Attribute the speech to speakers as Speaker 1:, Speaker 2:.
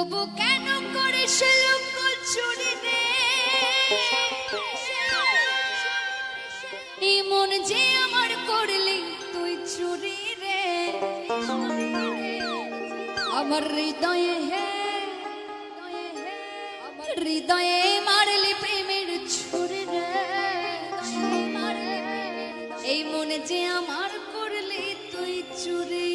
Speaker 1: তবু কেন করিস লুকোচুরি রে? এই মন যে আমার করলি তুই চুরি রে। আমার হৃদয়ে হে, আমার হৃদয়ে মারলি প্রেমের ছুরি রে। এই মন যে আমার করলি তুই চুরি।